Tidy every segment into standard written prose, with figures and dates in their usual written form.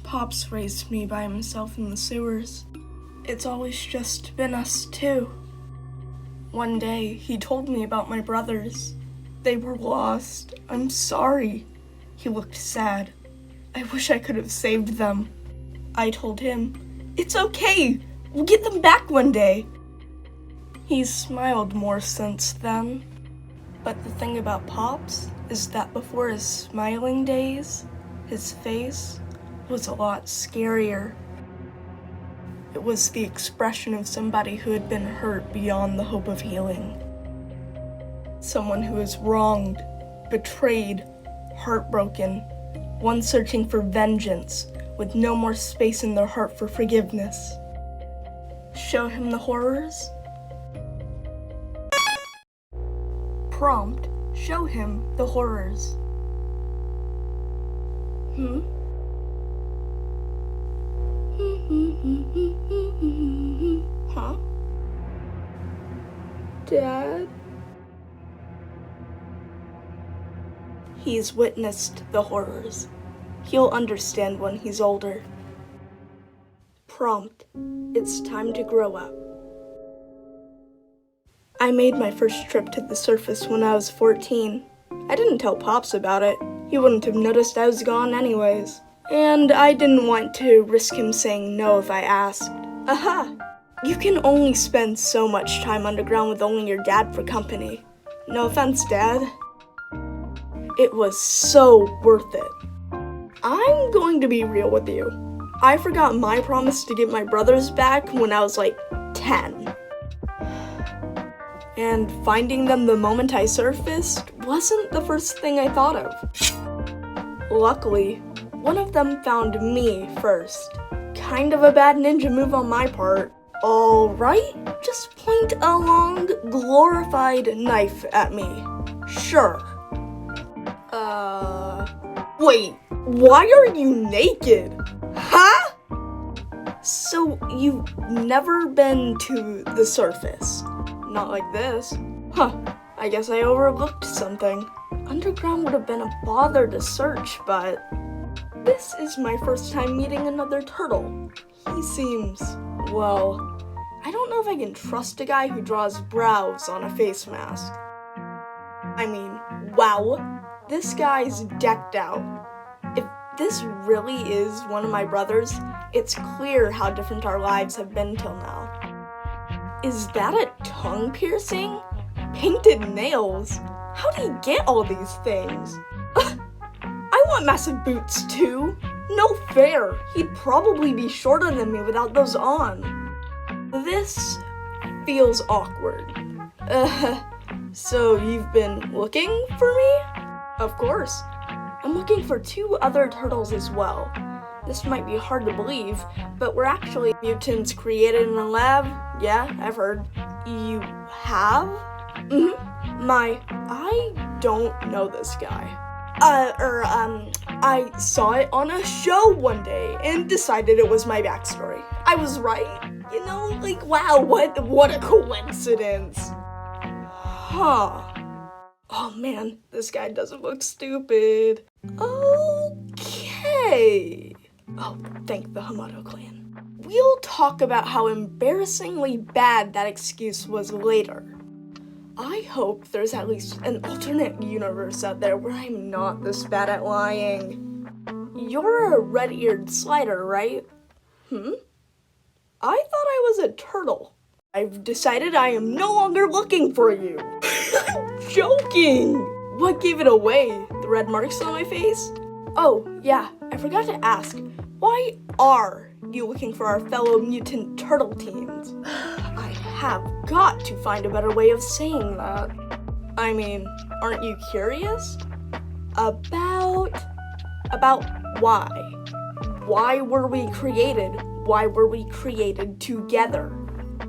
Pops raised me by himself in the sewers. It's always just been us two. One day, he told me about my brothers. They were lost. I'm sorry. He looked sad. I wish I could have saved them. I told him, it's okay. We'll get them back one day. He's smiled more since then. But the thing about Pops is that before his smiling days, his face was a lot scarier. It was the expression of somebody who had been hurt beyond the hope of healing. Someone who was wronged, betrayed, heartbroken, one searching for vengeance with no more space in their heart for forgiveness. Show him the horrors? Prompt, show him the horrors. Huh? Dad? He's witnessed the horrors. He'll understand when he's older. Prompt, it's time to grow up. I made my first trip to the surface when I was 14. I didn't tell Pops about it. He wouldn't have noticed I was gone anyways. And I didn't want to risk him saying no if I asked. Aha! You can only spend so much time underground with only your dad for company. No offense, Dad. It was so worth it. I'm going to be real with you. I forgot my promise to get my brothers back when I was like 10. And finding them the moment I surfaced wasn't the first thing I thought of. Luckily, one of them found me first. Kind of a bad ninja move on my part. Alright, just point a long, glorified knife at me. Sure. Wait, why are you naked? Huh? So you've never been to the surface? Not like this. Huh, I guess I overlooked something. Underground would have been a bother to search, but this is my first time meeting another turtle. He seems, well, I don't know if I can trust a guy who draws brows on a face mask. I mean, wow, this guy's decked out. If this really is one of my brothers, it's clear how different our lives have been till now. Is that a tongue piercing? Painted nails? How'd he get all these things? I want massive boots too. No fair. He'd probably be shorter than me without those on. This feels awkward. So you've been looking for me? Of course. I'm looking for 2 other turtles as well. This might be hard to believe, but we're actually mutants created in a lab. Yeah, I've heard. You have? I don't know this guy. I saw it on a show one day and decided it was my backstory. I was right. You know, like, wow, what a coincidence. Huh. Oh man, this guy doesn't look stupid. Okay. Oh, thank the Hamato clan. We'll talk about how embarrassingly bad that excuse was later. I hope there's at least an alternate universe out there where I'm not this bad at lying. You're a red-eared slider, right? I thought I was a turtle. I've decided I am no longer looking for you. I'm joking. What gave it away? The red marks on my face? Oh, yeah, I forgot to ask. Why are you looking for our fellow mutant turtle teens? I have got to find a better way of saying that. I mean, aren't you curious? About why? Why were we created? Why were we created together?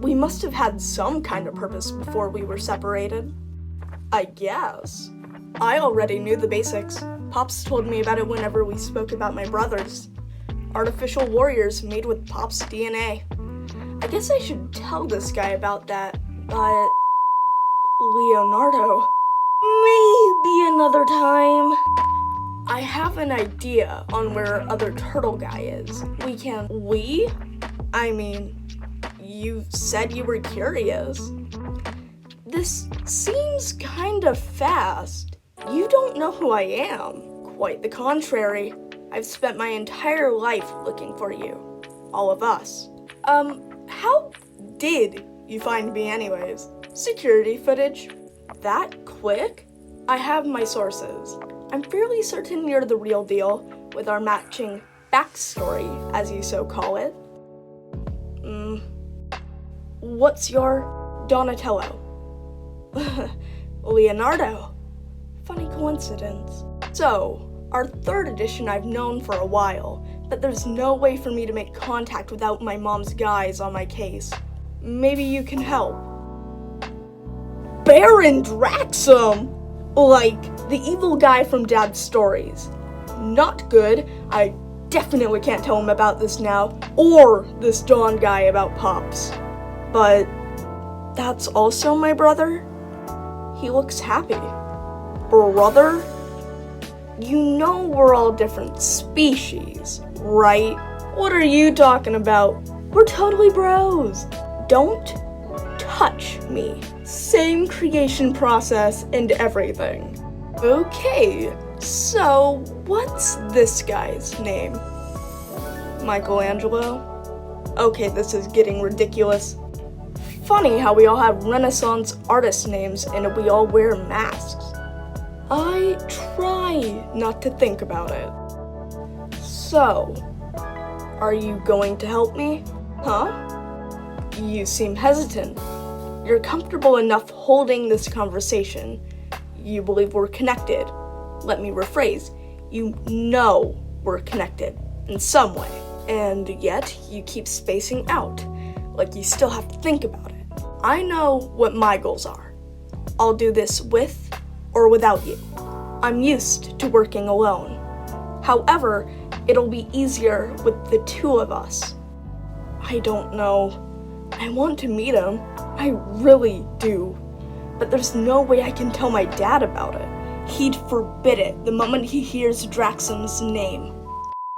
We must have had some kind of purpose before we were separated. I guess. I already knew the basics. Pops told me about it whenever we spoke about my brothers. Artificial warriors made with Pop's DNA. I guess I should tell this guy about that, but Leonardo, maybe another time. I have an idea on where other turtle guy is. We? I mean, you said you were curious. This seems kind of fast. You don't know who I am. Quite the contrary. I've spent my entire life looking for you. All of us. How did you find me anyways? Security footage? That quick? I have my sources. I'm fairly certain you're the real deal with our matching backstory, as you so call it. What's your Donatello? Leonardo. Funny coincidence. So, our third edition I've known for a while, but there's no way for me to make contact without my mom's guys on my case. Maybe you can help. Baron Draxum! Like, the evil guy from Dad's stories. Not good. I definitely can't tell him about this now, or this Dawn guy about Pops. But that's also my brother? He looks happy. Brother? You know we're all different species, right? What are you talking about? We're totally bros. Don't touch me. Same creation process and everything. Okay, so what's this guy's name? Michelangelo? Okay, this is getting ridiculous. Funny how we all have Renaissance artist names and we all wear masks. I try not to think about it. So, are you going to help me? Huh? You seem hesitant. You're comfortable enough holding this conversation. You believe we're connected. Let me rephrase. You know we're connected in some way. And yet, you keep spacing out. Like you still have to think about it. I know what my goals are. I'll do this with or without you. I'm used to working alone. However, it'll be easier with the two of us. I don't know. I want to meet him. I really do. But there's no way I can tell my dad about it. He'd forbid it the moment he hears Draxum's name.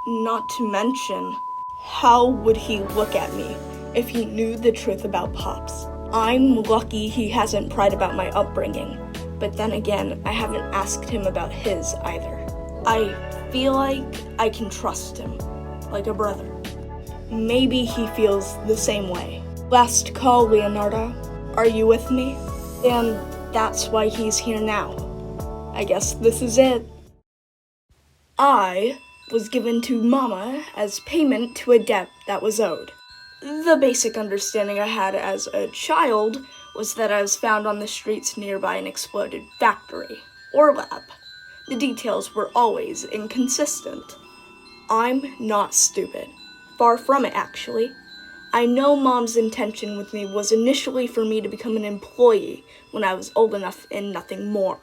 Not to mention, how would he look at me if he knew the truth about Pops? I'm lucky he hasn't pried about my upbringing, but then again, I haven't asked him about his either. I feel like I can trust him, like a brother. Maybe he feels the same way. Last call, Leonardo. Are you with me? And that's why he's here now. I guess this is it. I was given to Mama as payment to a debt that was owed. The basic understanding I had as a child was that I was found on the streets nearby an exploded factory or lab. The details were always inconsistent. I'm not stupid. Far from it, actually. I know Mom's intention with me was initially for me to become an employee when I was old enough and nothing more.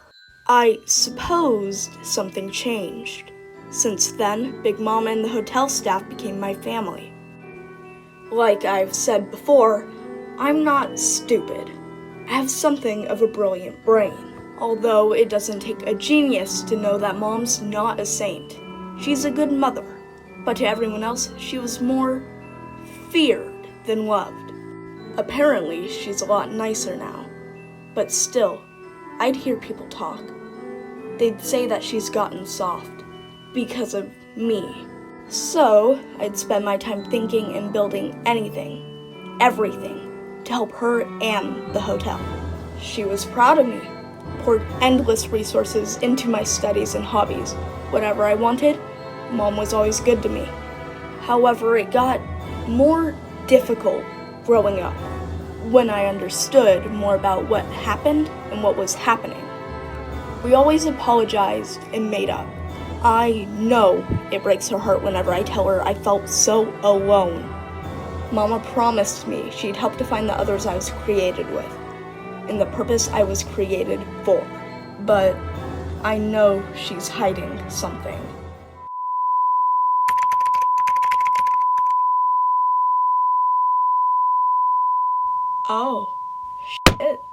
I supposed something changed. Since then, Big Mama and the hotel staff became my family. Like I've said before, I'm not stupid. I have something of a brilliant brain, although it doesn't take a genius to know that Mom's not a saint. She's a good mother, but to everyone else, she was more feared than loved. Apparently, she's a lot nicer now, but still, I'd hear people talk. They'd say that she's gotten soft because of me. So, I'd spend my time thinking and building anything, everything, to help her and the hotel. She was proud of me, poured endless resources into my studies and hobbies. Whatever I wanted, Mom was always good to me. However, it got more difficult growing up when I understood more about what happened and what was happening. We always apologized and made up. I know it breaks her heart whenever I tell her I felt so alone. Mama promised me she'd help to find the others I was created with, and the purpose I was created for. But I know she's hiding something. Oh, shit.